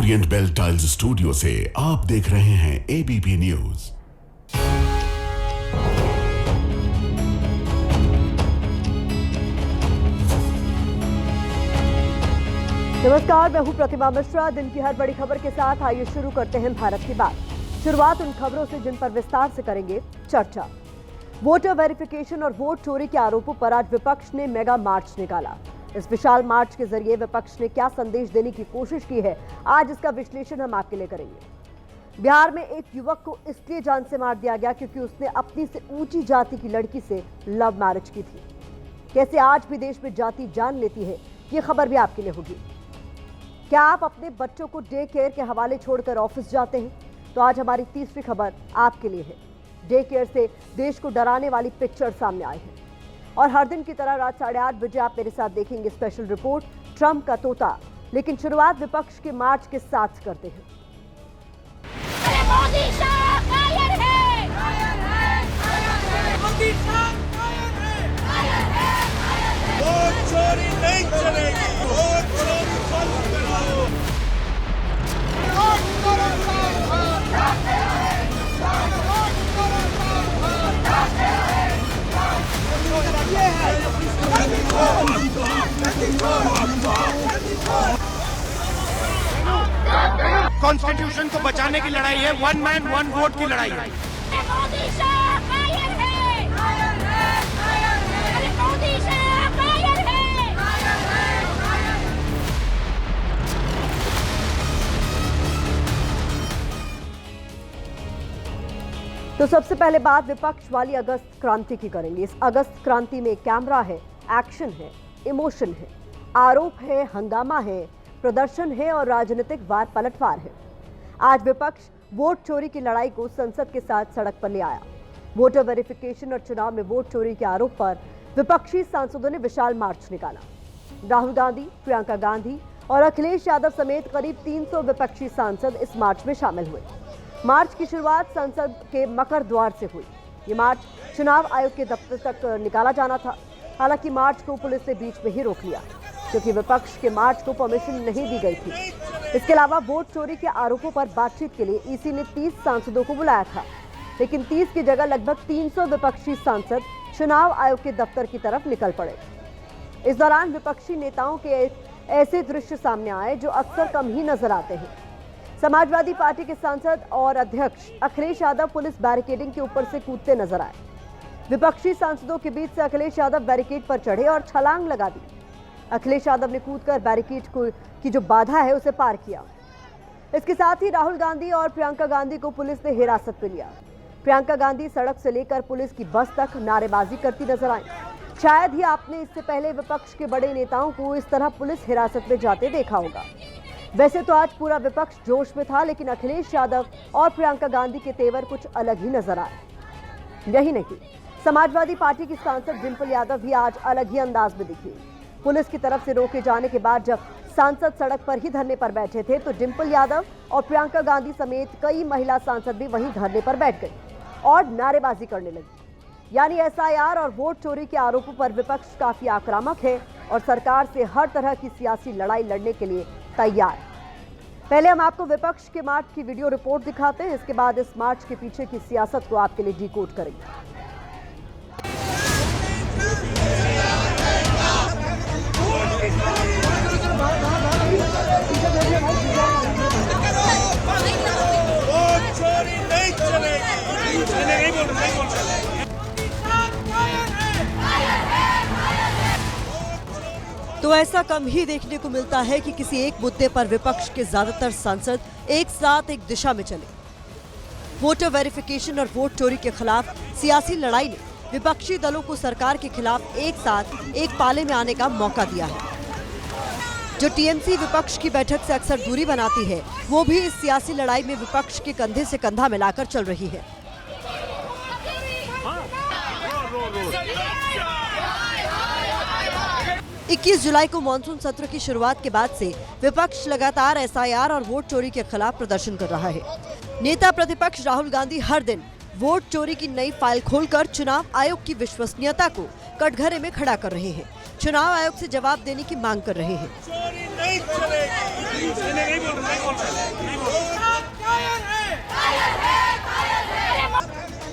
Orient bell tiles studio से आप देख रहे हैं एबीपी न्यूज। नमस्कार, मैं हूं प्रतिमा मिश्रा। दिन की हर बड़ी खबर के साथ आइए शुरू करते हैं भारत की बात। शुरुआत उन खबरों से जिन पर विस्तार से करेंगे चर्चा। वोटर वेरिफिकेशन और वोट चोरी के आरोपों पर आज विपक्ष ने मेगा मार्च निकाला। इस विशाल मार्च के जरिए विपक्ष ने क्या संदेश देने की कोशिश की है, आज इसका विश्लेषण हम आपके लिए करेंगे। बिहार में एक युवक को इसलिए जान से मार दिया गया क्योंकि उसने अपनी से ऊंची जाति की लड़की से लव मैरिज की थी। कैसे आज भी देश में जाति जान लेती है, ये खबर भी आपके लिए होगी। क्या आप अपने बच्चों को डे केयर के हवाले छोड़कर ऑफिस जाते हैं? तो आज हमारी तीसरी खबर आपके लिए है। डे केयर से देश को डराने वाली पिक्चर सामने आई है और हर दिन की तरह रात 8:30 बजे आप मेरे साथ देखेंगे स्पेशल रिपोर्ट ट्रंप का तोता। लेकिन शुरुआत विपक्ष के मार्च के साथ करते हैं। मोदी शाह कायर है, मोदी शाह कायर है, वोट चोरी नहीं चलेगी, वोट चोरी बंद कराओ। कॉन्स्टिट्यूशन को बचाने की लड़ाई है, वन मैन वन वोट की लड़ाई है। मोदी शाह कायर है, मोदी शाह कायर है। तो सबसे पहले बात विपक्ष वाली अगस्त क्रांति की करेंगे। इस अगस्त क्रांति में कैमरा है, एक्शन है, इमोशन है, आरोप है, हंगामा है, प्रदर्शन है और राजनीतिक वार पलटवार है। आज विपक्ष वोट चोरी की लड़ाई को संसद के साथ सड़क पर ले आया। वोटर वेरिफिकेशन और चुनाव में वोट चोरी के आरोप पर विपक्षी सांसदों ने विशाल मार्च निकाला। राहुल गांधी, प्रियंका गांधी और अखिलेश यादव समेत करीब 300 विपक्षी सांसद इस मार्च में शामिल हुए। मार्च की शुरुआत संसद के मकर द्वार से हुई। ये मार्च चुनाव आयोग के दफ्तर तक निकाला जाना था। हालांकि मार्च को पुलिस ने बीच में ही रोक लिया क्योंकि विपक्ष के मार्च को परमिशन नहीं दी गई थी। इसके अलावा वोट चोरी के आरोपों पर बातचीत के लिए ईसी ने 30 सांसदों को बुलाया था, लेकिन 30 की जगह लगभग 300 विपक्षी सांसद चुनाव आयोग के दफ्तर की तरफ निकल पड़े। इस दौरान विपक्षी नेताओं के ऐसे दृश्य सामने आए जो अक्सर कम ही नजर आते हैं। समाजवादी पार्टी के सांसद और अध्यक्ष अखिलेश यादव पुलिस बैरिकेडिंग के ऊपर से कूदते नजर आए। विपक्षी सांसदों के बीच से अखिलेश यादव बैरिकेड पर चढ़े और छलांग लगा दी। अखिलेश यादव ने कूदकर बैरिकेड की जो बाधा है उसे पार किया। इसके साथ ही राहुल गांधी और प्रियंका गांधी को पुलिस ने हिरासत में लिया। प्रियंका गांधी सड़क से लेकर पुलिस की बस तक नारेबाजी करती नजर आई। शायद ही आपने इससे पहले विपक्ष के बड़े नेताओं को इस तरह पुलिस हिरासत में जाते देखा होगा। वैसे तो आज पूरा विपक्ष जोश में था, लेकिन अखिलेश यादव और प्रियंका गांधी के तेवर कुछ अलग ही नजर आए। यही नहीं, समाजवादी पार्टी की सांसद डिंपल यादव भी आज अलग ही अंदाज में दिखी। पुलिस की तरफ से रोके जाने के बाद जब सांसद सड़क पर ही धरने पर बैठे थे तो डिंपल यादव और प्रियंका गांधी समेत कई महिला सांसद भी वहीं धरने पर बैठ गई और नारेबाजी करने लगी। यानी एसआईआर और वोट चोरी के आरोपों पर विपक्ष काफी आक्रामक है और सरकार से हर तरह की सियासी लड़ाई लड़ने के लिए तैयार। पहले हम आपको विपक्ष के मार्च की वीडियो रिपोर्ट दिखाते हैं, इसके बाद इस मार्च के पीछे की सियासत को आपके लिए डिकोड करेंगे। वोट चोरी नहीं चलेगी, नहीं बोल रहे। तो ऐसा कम ही देखने को मिलता है कि किसी एक मुद्दे पर विपक्ष के ज्यादातर सांसद एक साथ एक दिशा में चले। वोटर वेरिफिकेशन और वोट चोरी के खिलाफ सियासी लड़ाई ने विपक्षी दलों को सरकार के खिलाफ एक साथ एक पाले में आने का मौका दिया है। जो टीएमसी विपक्ष की बैठक से अक्सर दूरी बनाती है, वो भी इस सियासी लड़ाई में विपक्ष के कंधे से कंधा मिलाकर चल रही है। 21 जुलाई को मॉनसून सत्र की शुरुआत के बाद से विपक्ष लगातार एसआईआर और वोट चोरी के खिलाफ प्रदर्शन कर रहा है। नेता प्रतिपक्ष राहुल गांधी हर दिन वोट चोरी की नई फाइल खोलकर चुनाव आयोग की विश्वसनीयता को कटघरे में खड़ा कर रहे हैं। चुनाव आयोग से जवाब देने की मांग कर रहे हैं। चोरी नहीं चलेगी। नहीं बोल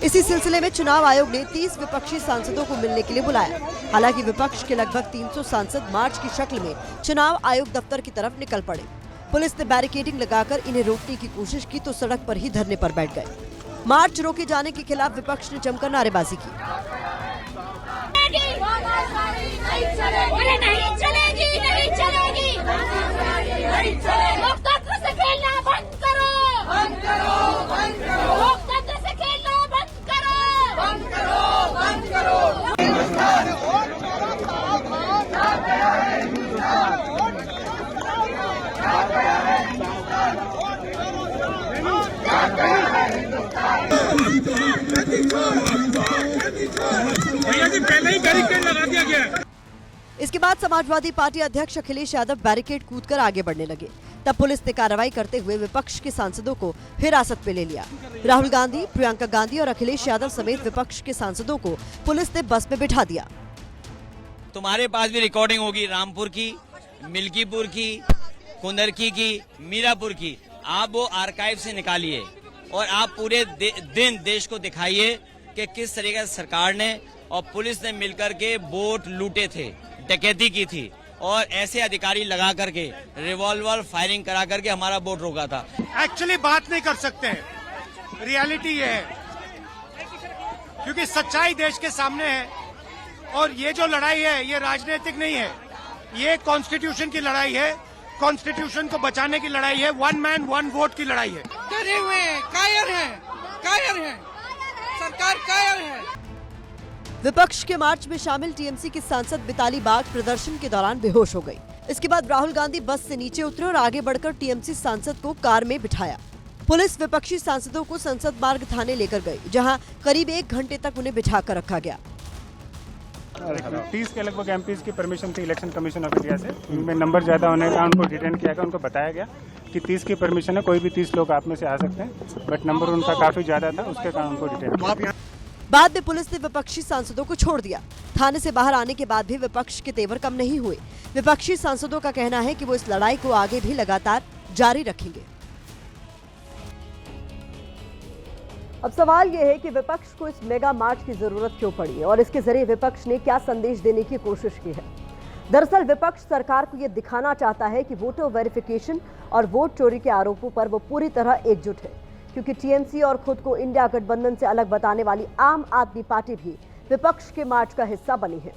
इसी सिलसिले में चुनाव आयोग ने 30 विपक्षी सांसदों को मिलने के लिए बुलाया। हालांकि विपक्ष के लगभग 300 सांसद मार्च की शक्ल में चुनाव आयोग दफ्तर की तरफ निकल पड़े। पुलिस ने बैरिकेडिंग लगाकर इन्हें रोकने की कोशिश की तो सड़क पर ही धरने पर बैठ गए। मार्च रोके जाने के खिलाफ विपक्ष ने जमकर नारेबाजी की। नहीं चलेगी, नहीं चलेगी। लोकतंत्र से खेलना बंद करो, बंद करो, बंद करो। लोकतंत्र से खेलना बंद करो, बंद करो, बंद करो। भैया जी पहले ही बैरिकेड लगा दिया गया। इसके बाद समाजवादी पार्टी अध्यक्ष अखिलेश यादव बैरिकेड कूदकर आगे बढ़ने लगे। तब पुलिस ने कार्रवाई करते हुए विपक्ष के सांसदों को हिरासत में ले लिया। राहुल गांधी, प्रियंका गांधी और अखिलेश यादव समेत विपक्ष के सांसदों को पुलिस ने बस में बिठा दिया। तुम्हारे पास भी रिकॉर्डिंग होगी, रामपुर की, मिल्कीपुर की, कुंदरकी की, मीरापुर की। आप वो आर्काइव से निकालिए और आप पूरे दिन देश को दिखाइए कि किस तरीके से सरकार ने और पुलिस ने मिलकर के वोट लूटे थे, डकैती की थी और ऐसे अधिकारी लगा करके रिवॉल्वर फायरिंग करा करके हमारा वोट रोका था। एक्चुअली बात नहीं कर सकते हैं, रियलिटी ये है क्योंकि सच्चाई देश के सामने है और ये जो लड़ाई है ये राजनीतिक नहीं है, ये कॉन्स्टिट्यूशन की लड़ाई है। कॉन्स्टिट्यूशन को बचाने की लड़ाई है, वन मैन वन वोट की लड़ाई है। डरे हुए हैं, कायर हैं, सरकार कायर है। विपक्ष के मार्च में शामिल टीएमसी की सांसद मिताली बाग प्रदर्शन के दौरान बेहोश हो गई। इसके बाद राहुल गांधी बस से नीचे उतरे और आगे बढ़कर टीएमसी सांसद को कार में बिठाया। पुलिस विपक्षी सांसदों को संसद मार्ग थाने लेकर गई, जहां करीब 1 घंटे तक उन्हें बिठा कर रखा गया। 30 के लगभग एमपीज की परमिशन थी इलेक्शन कमीशन ऑफ इंडिया से। उनमें नंबर ज़्यादा होने का उनको डिटेन किया गया। उनको बताया गया कि 30 की परमिशन है, कोई भी 30 लोग आप में से आ सकते हैं, बट नंबर उनका काफ़ी ज़्यादा था, उसके कारण उनको डिटेन किया। बाद में पुलिस ने विपक्षी सांसदों को छोड़ दिया। थाने से बाहर आने के बाद भी विपक्ष के तेवर कम नहीं हुए। विपक्षी सांसदों का कहना है कि वो इस लड़ाई को आगे भी लगातार जारी रखेंगे। अब सवाल ये है कि विपक्ष को इस मेगा मार्च की जरूरत क्यों पड़ी है और इसके जरिए विपक्ष ने क्या संदेश देने की कोशिश की है। दरअसल विपक्ष सरकार को ये दिखाना चाहता है कि वोटर वेरिफिकेशन और वोट चोरी के आरोपों पर वो पूरी तरह एकजुट है, क्योंकि टीएमसी और खुद को इंडिया गठबंधन से अलग बताने वाली आम आदमी पार्टी भी विपक्ष के मार्च का हिस्सा बनी है।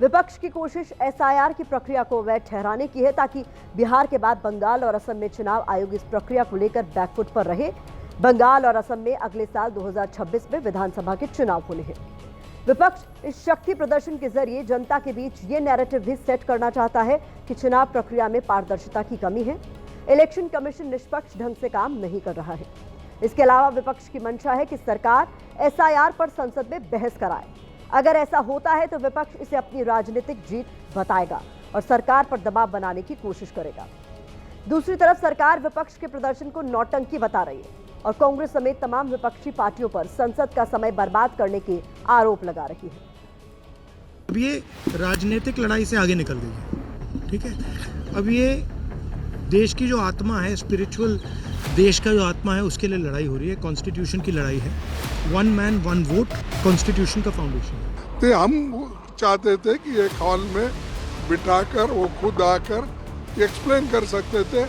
विपक्ष की कोशिश एसआईआर की प्रक्रिया को अवैध ठहराने की है, ताकि बिहार के बाद बंगाल और असम में चुनाव आयोग इस प्रक्रिया को लेकर बैकफुट पर रहे। बंगाल और असम में अगले साल 2026 में विधानसभा के चुनाव होने हैं। विपक्ष इस शक्ति प्रदर्शन के जरिए जनता के बीच ये नैरेटिव भी सेट करना चाहता है कि चुनाव प्रक्रिया में पारदर्शिता की कमी है, इलेक्शन कमीशन निष्पक्ष ढंग से काम नहीं कर रहा है। इसके अलावा विपक्ष की मंशा है कि सरकार एसआईआर पर संसद में बहस कराए। अगर ऐसा होता है तो विपक्ष इसे अपनी राजनीतिक जीत बताएगा और सरकार पर दबाव बनाने की कोशिश करेगा। दूसरी तरफ सरकार विपक्ष के प्रदर्शन को नौटंकी बता रही है और कांग्रेस समेत तमाम विपक्षी पार्टियों पर संसद का समय बर्बाद करने के आरोप लगा रही है। अब ये राजनीतिक लड़ाई से आगे निकल गई है, ठीक है। अब ये देश की जो आत्मा है, स्पिरिचुअल देश का जो आत्मा है, उसके लिए लड़ाई हो रही है। कॉन्स्टिट्यूशन की लड़ाई है। One man one vote constitution का फाउंडेशन है। तो हम चाहते थे कि एक हॉल में बिठाकर वो खुद आकर एक्सप्लेन कर सकते थे,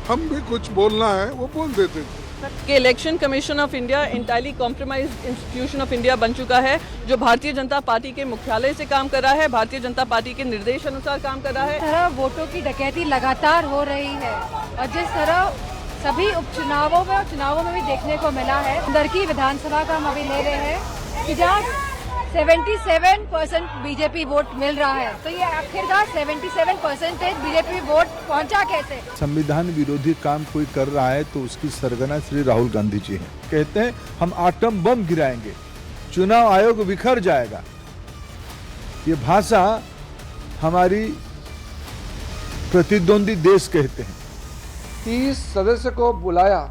हम भी कुछ बोलना है वो बोल देते थे। कि election commission of India entirely compromised institution of India बन चुका है, जो भारतीय जनता पार्टी के मुख्यालय से काम कर रहा है, भारतीय जनता पार्टी के निर्देश अनुसार काम कर रहा है। जिस तरह वोटों की डकैती लगातार हो रही है और जिस तरह सभी उपचुनावों में और चुनावों में भी देखने को मिला है, अंदर की विधानसभा का हम अभी ले रहे हैं कि जहाँ 77% बीजेपी वोट मिल रहा है, तो ये आखिरकार 77% बीजेपी वोट पहुंचा कैसे? संविधान विरोधी काम कोई कर रहा है तो उसकी सरगना श्री राहुल गांधी जी हैं। कहते हैं हम आटम बम गिराएंगे, चुनाव आयोग बिखर जाएगा। ये भाषा हमारी प्रतिद्वंदी देश कहते हैं। 30 सदस्य को बुलाया,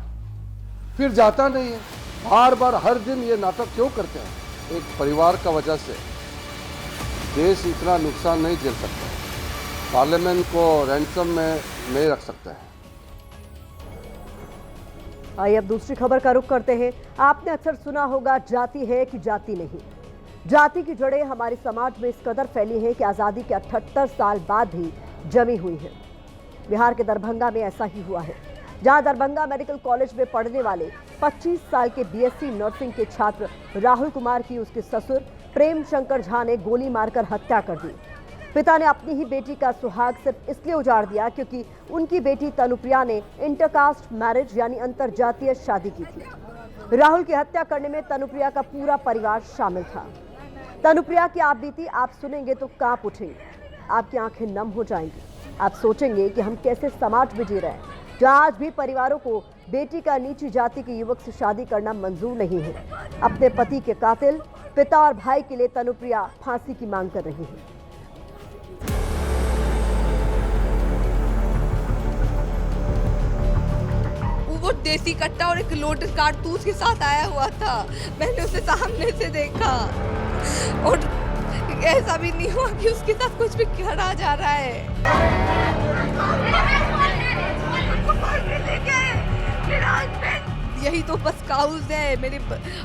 फिर जाता नहीं है बार बार हर दिन ये नाटक क्यों करते हैं? एक परिवार का वजह से देश इतना नुकसान नहीं झेल सकता। पार्लियामेंट को रैंसम में नहीं रख सकता है। आइए अब दूसरी खबर का रुख करते हैं। आपने अक्सर सुना होगा जाति है कि जाति नहीं। जाति की जड़ें हमारे समाज में इस कदर फैली हैं कि आज़ादी के 78 साल बाद भी जमी हुई हैं। बिहार के दरभंगा में ऐसा ही हुआ है, जहां दरभंगा मेडिकल कॉलेज में पढ़ने वाले 25 साल के बीएससी नर्सिंग के छात्र राहुल कुमार की उसके ससुर प्रेम शंकर झा ने गोली मारकर हत्या कर दी। पिता ने अपनी ही बेटी का सुहाग सिर्फ इसलिए उजाड़ दिया क्योंकि उनकी बेटी तनुप्रिया ने इंटरकास्ट मैरिज यानी अंतरजातीय शादी की थी। राहुल की हत्या करने में तनुप्रिया का पूरा परिवार शामिल था। तनुप्रिया की आप बीती आप सुनेंगे तो कांप उठेंगे, आपकी आंखें नम हो जाएंगी। आप सोचेंगे कि हम कैसे समाज में जी रहे हैं जहां आज भी परिवारों को बेटी का नीची जाति के युवक से शादी करना मंजूर नहीं है। अपने पति के कातिल पिता और भाई के लिए तनुप्रिया फांसी की मांग कर रही है। वो देसी कट्टा और एक लोटस कारतूस के साथ आया हुआ था। मैंने उसे सामने से देखा और ऐसा भी नहीं हुआ कि उसके साथ कुछ भी करा जा रहा है। यही तो बस काउज है मेरे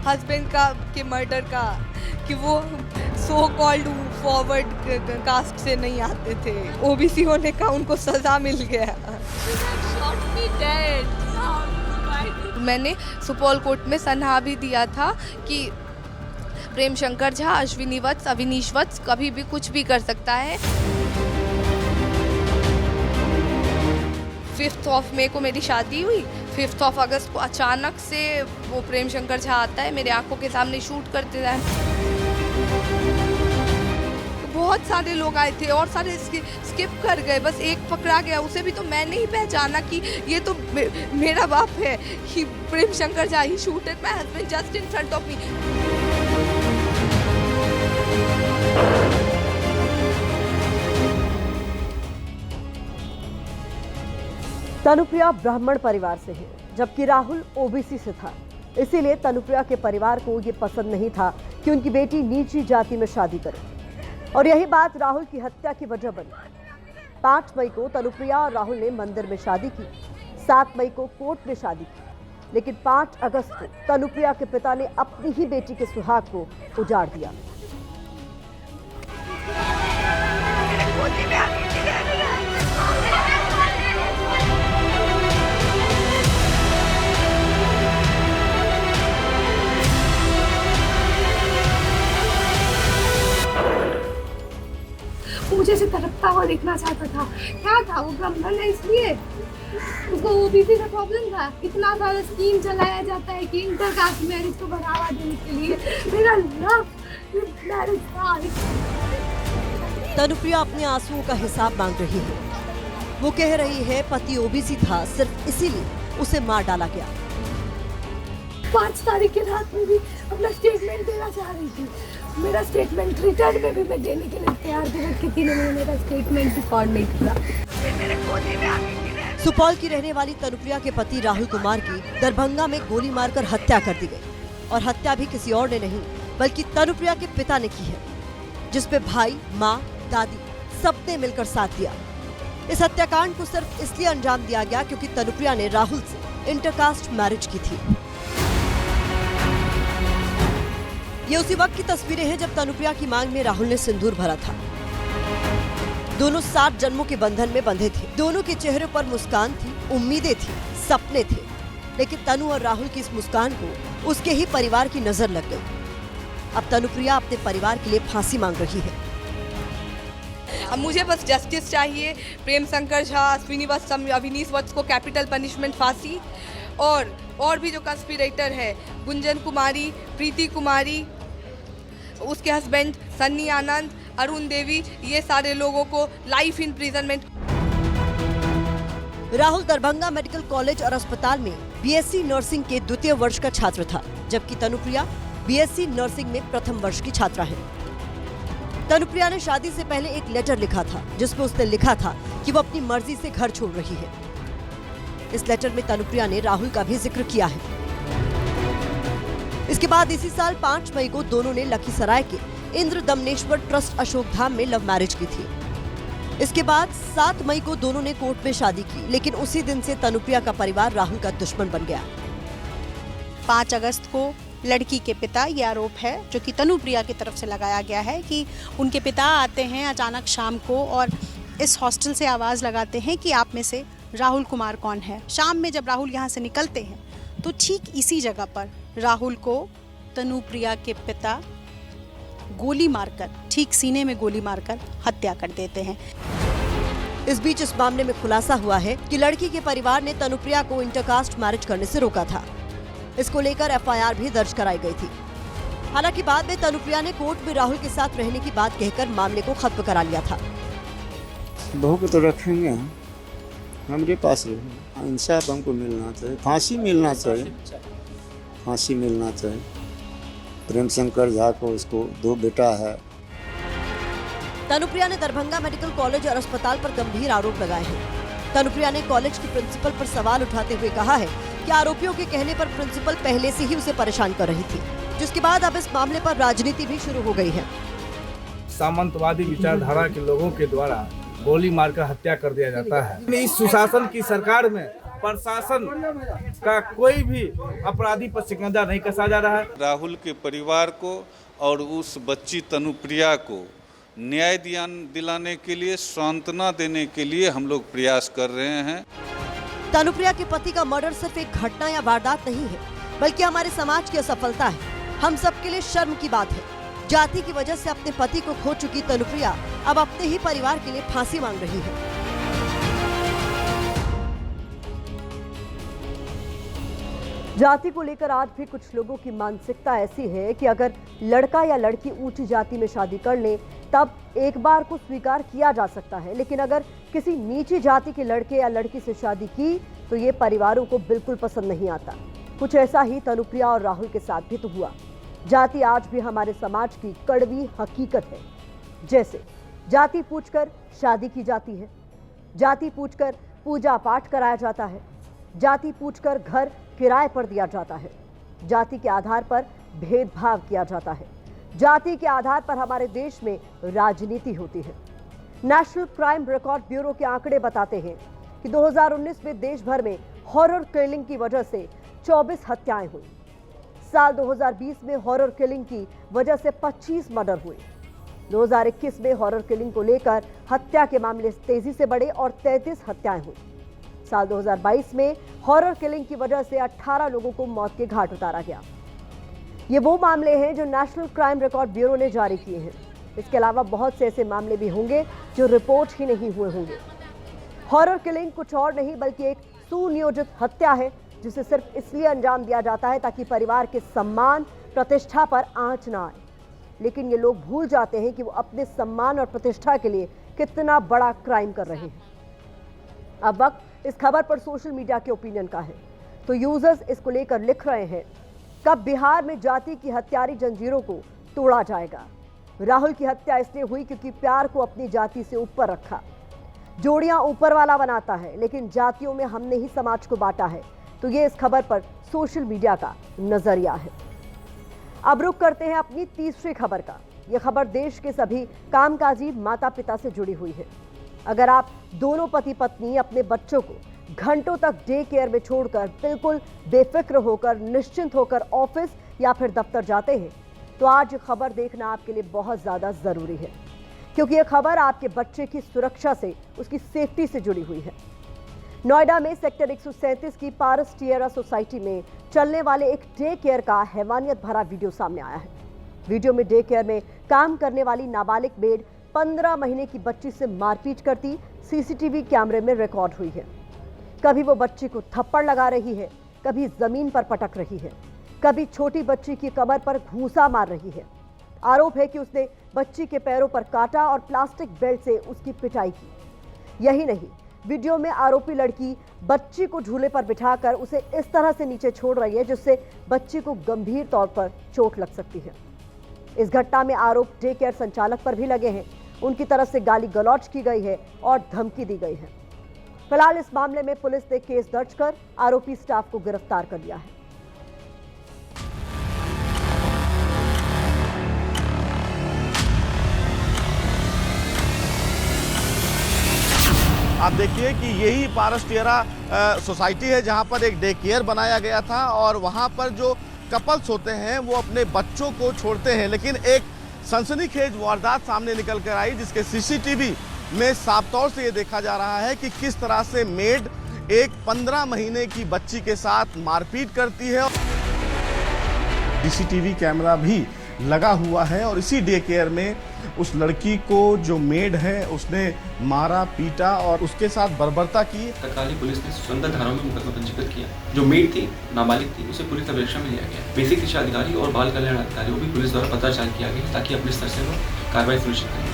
हस्बैंड का के मर्डर का कि वो सो कॉल्ड फॉरवर्ड कास्ट से नहीं आते थे। ओबीसी होने का उनको सजा मिल गया। मैंने सुपौल कोर्ट में सनहा भी दिया था कि प्रेम शंकर झा अश्विनी वत्स अविनीश वत्स कभी भी कुछ भी कर सकता है। 5 मई को मेरी शादी हुई। 5 अगस्त को अचानक से वो प्रेम शंकर झा आता है, मेरे आंखों के सामने शूट करते हैं। बहुत सारे लोग आए थे और सारे स्किप कर गए, बस एक पकड़ा गया। उसे भी तो मैंने ही पहचाना कि ये तो मेरा बाप है। He Prem Shankar Jha he shooted my husband just in front of me. Tanupriya ब्राह्मण परिवार से है, जबकि राहुल ओबीसी से था। इसीलिए तनुप्रिया के परिवार को ये पसंद नहीं था कि उनकी बेटी नीची जाति में शादी करे, और यही बात राहुल की हत्या की वजह बनी। 5 मई को तनुप्रिया और राहुल ने मंदिर में शादी की, 7 मई को कोर्ट में शादी की, लेकिन 5 अगस्त को तनुप्रिया के पिता ने अपनी ही बेटी के सुहाग को उजाड़ दिया। मुझे से तड़पता हुआ देखना चाहता था। क्या था वो ब्राह्मण है इसलिए उसको ओबीसी का प्रॉब्लम था। इतना सारा स्कीम चलाया जाता है कि इंटरकास्ट मैरिज को बढ़ावा देने के लिए। मेरा लव मैरिज था। तनुप्रिया अपने आंसुओं का हिसाब मांग रही है। वो कह रही है पति ओबीसी था, सिर्फ इसीलिए उसे मार डाला गया। 5 तारीख की रात में भी अपना स्टेटमेंट देना चाह रही थी। मेरा स्टेटमेंट रिटर्न में भी मैं देने के लिए तैयार थी, किसी ने मेरा स्टेटमेंट रिकॉर्ड नहीं किया। सुपौल की रहने वाली तनुप्रिया के पति राहुल कुमार की दरभंगा में गोली मारकर हत्या कर दी गई, और हत्या भी किसी और ने नहीं बल्कि तनुप्रिया के पिता ने की है, जिसपे भाई, माँ, दादी सबने मिलकर साथ दिया। इस हत्याकांड को सिर्फ इसलिए अंजाम दिया गया क्योंकि तनुप्रिया ने राहुल से इंटरकास्ट मैरिज की थी। ये उसी वक्त की तस्वीरें हैं जब तनुप्रिया की मांग में राहुल ने सिंदूर भरा था। दोनों 7 जन्मों के बंधन में बंधे थे। दोनों के चेहरे पर मुस्कान थी, उम्मीदें थी, सपने थे, लेकिन तनु और राहुल की इस मुस्कान को उसके ही परिवार की नजर लग गई। अब तनुप्रिया अपने परिवार के लिए फांसी मांग रही है। अब मुझे बस जस्टिस चाहिए। प्रेम शंकर झा, अश्विनी वत्स, अविनीश वत्स को कैपिटल पनिशमेंट फांसी, और भी जो कंस्पिरेटर है गुंजन कुमारी, प्रीति कुमारी, उसके हस्बैंड सन्नी आनंद, अरुण देवी, ये सारे लोगों को life imprisonment. Rahul Darbhanga medical college और अस्पताल में बीएससी नर्सिंग के 2य वर्ष का छात्र था, जबकि तनुप्रिया बीएससी नर्सिंग में प्रथम वर्ष की छात्रा है। तनुप्रिया ने शादी से पहले एक लेटर लिखा था, जिसमें उसने लिखा था कि वो अपनी मर्जी से घर छोड़ रही है। इस लेटर में तनुप्रिया ने राहुल का भी जिक्र किया है। इसके बाद इसी साल 5 मई को दोनों ने लखीसराय के इंद्र दमनेश्वर ट्रस्ट अशोक धाम में लव मैरिज की थी। इसके बाद 7 मई को दोनों ने कोर्ट में शादी की, लेकिन उसी दिन से तनुप्रिया का परिवार राहुल का दुश्मन बन गया। 5 अगस्त को लड़की के पिता, ये आरोप है जो कि तनुप्रिया की तरफ से लगाया गया है कि उनके पिता आते हैं अचानक शाम को और इस हॉस्टल से आवाज़ लगाते हैं कि आप में से राहुल कुमार कौन है। शाम में जब राहुल यहाँ से निकलते हैं तो ठीक इसी जगह पर राहुल को तनुप्रिया के पिता गोली मारकर, ठीक सीने में गोली मारकर हत्या कर देते हैं। इस बीच इस मामले में खुलासा हुआ है कि लड़की के परिवार ने तनुप्रिया को इंटरकास्ट मैरिज करने से रोका था। इसको लेकर एफआईआर भी दर्ज कराई गई थी। हालांकि बाद में तनुप्रिया ने कोर्ट में राहुल के साथ रहने की बात कहकर मामले को खत्म करा लिया था। बहू को तो रखेंगे हमारे पास, इंसाफ हमको मिलना चाहिए, फांसी मिलना चाहिए, फांसी मिलना चाहिए। प्रेम शंकर झा को उसको 2 बेटा है। तनुप्रिया ने दरभंगा मेडिकल कॉलेज और अस्पताल पर गंभीर आरोप लगाए हैं। तनुप्रिया ने कॉलेज की प्रिंसिपल पर सवाल उठाते हुए कहा है कि आरोपियों के कहने पर प्रिंसिपल पहले से ही उसे परेशान कर रही थी, जिसके बाद अब इस मामले पर राजनीति भी शुरू हो गई है। सामंतवादी विचारधारा के लोगों के द्वारा गोली मारकर हत्या कर दिया जाता है। इस सुशासन की सरकार में प्रशासन का कोई भी अपराधी पर शिकंजा नहीं कसा जा रहा है। राहुल के परिवार को और उस बच्ची तनुप्रिया को न्याय दिलाने के लिए, सांत्वना देने के लिए हम लोग प्रयास कर रहे हैं। तनुप्रिया के पति का मर्डर सिर्फ एक घटना या वारदात नहीं है, बल्कि हमारे समाज की असफलता है। हम सबके लिए शर्म की बात है। जाति की वजह से अपने पति को खो चुकी तनुप्रिया अब अपने ही परिवार के लिए फांसी मांग रही है। जाति को लेकर आज भी कुछ लोगों की मानसिकता ऐसी है कि अगर लड़का या लड़की ऊंची जाति में शादी कर ले तब एक बार को स्वीकार किया जा सकता है, लेकिन अगर किसी नीची जाति के लड़के या लड़की से शादी की तो ये परिवारों को बिल्कुल पसंद नहीं आता। कुछ ऐसा ही तनुप्रिया और राहुल के साथ भी तो हुआ। जाति आज भी हमारे समाज की कड़वी हकीकत है। जैसे जाति पूछकर शादी की जाती है, जाति पूछकर पूजा पाठ कराया जाता है, जाति पूछकर घर किराए पर दिया जाता है, जाति के आधार पर भेदभाव किया जाता है, जाति के आधार पर हमारे देश में राजनीति होती है। नेशनल क्राइम रिकॉर्ड ब्यूरो के आंकड़े बताते हैं कि 2019 में देश भर में हॉरर किलिंग की वजह से 24 हत्याएं हुई। साल 2020 में हॉरर किलिंग की वजह से 25 मर्डर हुए। 2021 में हॉरर किलिंग को लेकर हत्या के मामले तेजी से बढ़े और 33 हत्याएं हुई। साल 2022 में हॉरर किलिंग की वजह से 18 लोगों को मौत के घाट उतारा गया। ये वो मामले हैं जो नेशनल क्राइम रिकॉर्ड ब्यूरो ने जारी किए हैं। इसके अलावा बहुत से ऐसे मामले भी होंगे जो रिपोर्ट ही नहीं हुए होंगे। हॉरर किलिंग कुछ और नहीं बल्कि एक सुनियोजित हत्या है जिसे सिर्फ इसलिए अंजाम दिया जाता है ताकि परिवार के सम्मान प्रतिष्ठा पर आंच ना आए। लेकिन ये लोग भूल जाते हैं कि वो अपने सम्मान और प्रतिष्ठा के लिए कितना बड़ा क्राइम कर रहे हैं। अब वक्त इस खबर पर सोशल मीडिया के ओपिनियन का है, तो यूजर्स इसको लेकर लिख रहे हैं, कब बिहार में जाति की हत्यारी जंजीरों को तोड़ा जाएगा। राहुल की हत्या इसलिए हुई क्योंकि प्यार को अपनी जाति से ऊपर रखा। जोड़ियां ऊपर वाला बनाता है, लेकिन जातियों में हमने ही समाज को बांटा है। तो ये इस खबर पर सोशल मीडिया का नजरिया है। अब रुख करते हैं अपनी तीसरी खबर का। यह खबर देश के सभी कामकाजी माता पिता से जुड़ी हुई है। अगर आप दोनों पति पत्नी अपने बच्चों को घंटों तक डे केयर में छोड़कर बिल्कुल बेफिक्र होकर निश्चिंत होकर ऑफिस या फिर दफ्तर जाते हैं तो आज खबर देखना आपके लिए बहुत ज़्यादा ज़रूरी है, क्योंकि यह खबर आपके बच्चे की सुरक्षा से, उसकी सेफ्टी से जुड़ी हुई है। नोएडा में सेक्टर 137 की पारस टिएरा सोसाइटी में चलने वाले एक डे केयर का हैवानियत भरा वीडियो सामने आया है। वीडियो में डे केयर में काम करने वाली नाबालिग मेड 15 महीने की बच्ची से मारपीट करती सीसीटीवी कैमरे में रिकॉर्ड हुई है। कभी वो बच्ची को थप्पड़ लगा रही है, कभी जमीन पर पटक रही है, कभी छोटी बच्ची की कमर पर घूंसा मार रही है। आरोप है कि उसने बच्ची के पैरों पर काटा और प्लास्टिक बेल्ट से उसकी पिटाई की। यही नहीं, वीडियो में आरोपी लड़की बच्ची को झूले पर बिठाकर उसे इस तरह से नीचे छोड़ रही है जिससे बच्ची को गंभीर तौर पर चोट लग सकती है। इस घटना में आरोप डे केयर संचालक पर भी लगे हैं। उनकी तरफ से गाली गलौज की गई है और धमकी दी गई है। फिलहाल इस मामले में पुलिस ने केस दर्ज कर आरोपी स्टाफ को गिरफ्तार कर लिया है। आप देखिए कि यही पारस टियरा सोसाइटी है जहां पर एक डे केयर बनाया गया था और वहां पर जो कपल्स होते हैं वो अपने बच्चों को छोड़ते हैं, लेकिन एक सनसनीखेज वारदात सामने निकल कर आई जिसके सीसीटीवी में साफ तौर से ये देखा जा रहा है कि किस तरह से मेड एक 15 महीने की बच्ची के साथ मारपीट करती है। सीसीटीवी कैमरा भी लगा हुआ है और इसी डे केयर में उस लड़की को जो मेड है उसने मारा, पीटा और उसके साथ बर्बरता की। तत्कालीन पुलिस ने सुंदर धाराओं में मुकदमा पंजीकृत किया। जो मेड थी, नाबालिग थी, उसे पुलिस अभिरक्षा में लिया गया। बेसिक शिक्षा अधिकारी और बाल कल्याण अधिकारी को भी पुलिस द्वारा पत्राचार किया गया ताकि अपने स्तर से वो कार्रवाई सुनिश्चित करें।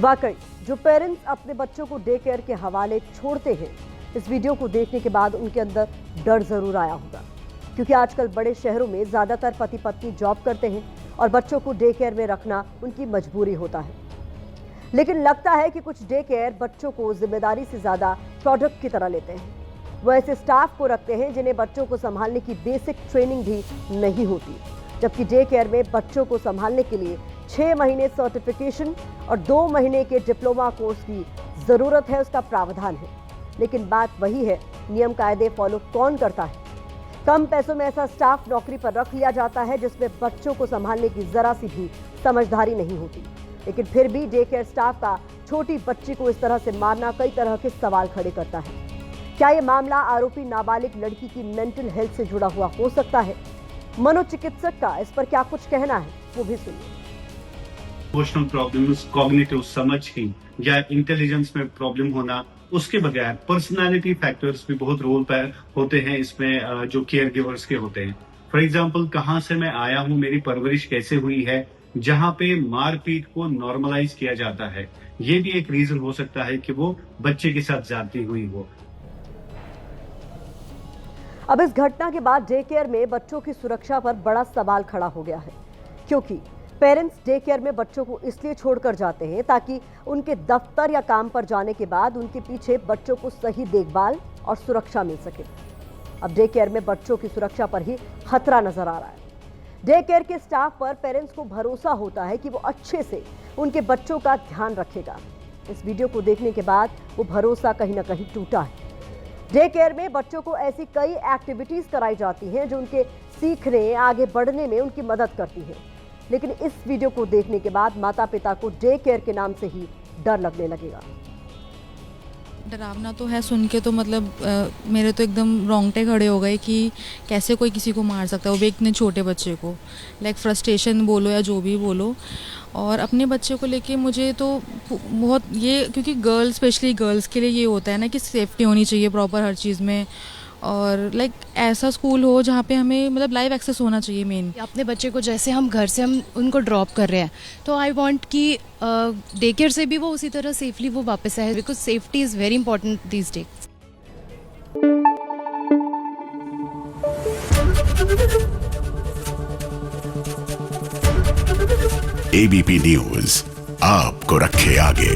वाकई जो पेरेंट्स अपने बच्चों को डे केयर के हवाले छोड़ते हैं, इस वीडियो को देखने के बाद उनके अंदर डर जरूर आया होगा, क्योंकि आजकल बड़े शहरों में ज्यादातर पति पत्नी जॉब करते हैं और बच्चों को डे केयर में रखना उनकी मजबूरी होता है। लेकिन लगता है कि कुछ डे केयर बच्चों को जिम्मेदारी से ज्यादा प्रोडक्ट की तरह लेते हैं। वो ऐसे स्टाफ को रखते हैं जिन्हें बच्चों को संभालने की बेसिक ट्रेनिंग भी नहीं होती, जबकि डे केयर में बच्चों को संभालने के लिए 6 महीने सर्टिफिकेशन और 2 महीने के डिप्लोमा कोर्स की जरूरत है, उसका प्रावधान है। लेकिन बात वही है, नियम कायदे फॉलो कौन करता है? कम पैसों में ऐसा स्टाफ नौकरी पर रख लिया जाता है जिसमें बच्चों को संभालने की जरा सी भी समझदारी नहीं होती। लेकिन फिर भी डे केयर स्टाफ का छोटी बच्ची को इस तरह से मारना कई तरह के सवाल खड़े करता है। क्या ये मामला आरोपी नाबालिग लड़की की मेंटल हेल्थ से जुड़ा हुआ हो सकता है? मनोचिकित्सक का इस पर क्या कुछ कहना है, वो भी सुनिए। इमोशनल प्रॉब्लम्स, कॉग्निटिव समझ की या इंटेलिजेंस में प्रॉब्लम होना, उसके बगैर पर्सनालिटी फैक्टर्स भी बहुत रोल पर होते हैं इसमें जो केयर गिवर्स के होते हैं। फॉर एग्जांपल, कहाँ से मैं आया हूँ, मेरी परवरिश कैसे हुई है, जहाँ पे मारपीट को नॉर्मलाइज किया जाता है, ये भी एक रीजन हो सकता है कि वो बच्चे के साथ ज्यादती हुई हो। अब इस घटना के बाद डे केयर में बच्चों की सुरक्षा पर बड़ा सवाल खड़ा हो गया है, क्योंकि पेरेंट्स डे केयर में बच्चों को इसलिए छोड़कर जाते हैं ताकि उनके दफ्तर या काम पर जाने के बाद उनके पीछे बच्चों को सही देखभाल और सुरक्षा मिल सके। अब डे केयर में बच्चों की सुरक्षा पर ही खतरा नजर आ रहा है। डे केयर के स्टाफ पर पेरेंट्स को भरोसा होता है कि वो अच्छे से उनके बच्चों का ध्यान रखेगा। इस वीडियो को देखने के बाद वो भरोसा कहीं ना कहीं टूटा है। डे केयर में बच्चों को ऐसी कई एक्टिविटीज कराई जाती हैं जो उनके सीखने, आगे बढ़ने में उनकी मदद करती है। लेकिन इस वीडियो को देखने के बाद माता पिता को डे केयर के नाम से ही डर लगने लगेगा। डरावना तो है, सुन के तो मतलब मेरे तो एकदम रोंगटे खड़े हो गए कि कैसे कोई किसी को मार सकता है, वो भी इतने छोटे बच्चे को। लाइक फ्रस्ट्रेशन बोलो या जो भी बोलो। और अपने बच्चे को लेके मुझे तो बहुत ये, क्योंकि गर्ल्स, स्पेशली गर्ल्स के लिए ये होता है ना कि सेफ्टी होनी चाहिए प्रॉपर हर चीज़ में, और लाइक ऐसा स्कूल हो जहाँ पे हमें मतलब लाइव एक्सेस होना चाहिए। मेन अपने बच्चे को जैसे हम घर से हम उनको ड्रॉप कर रहे हैं, तो आई वांट कि डे केयर से भी वो उसी तरह सेफली वो वापस आए, because safety is very important these days. ABP news आपको रखे आगे।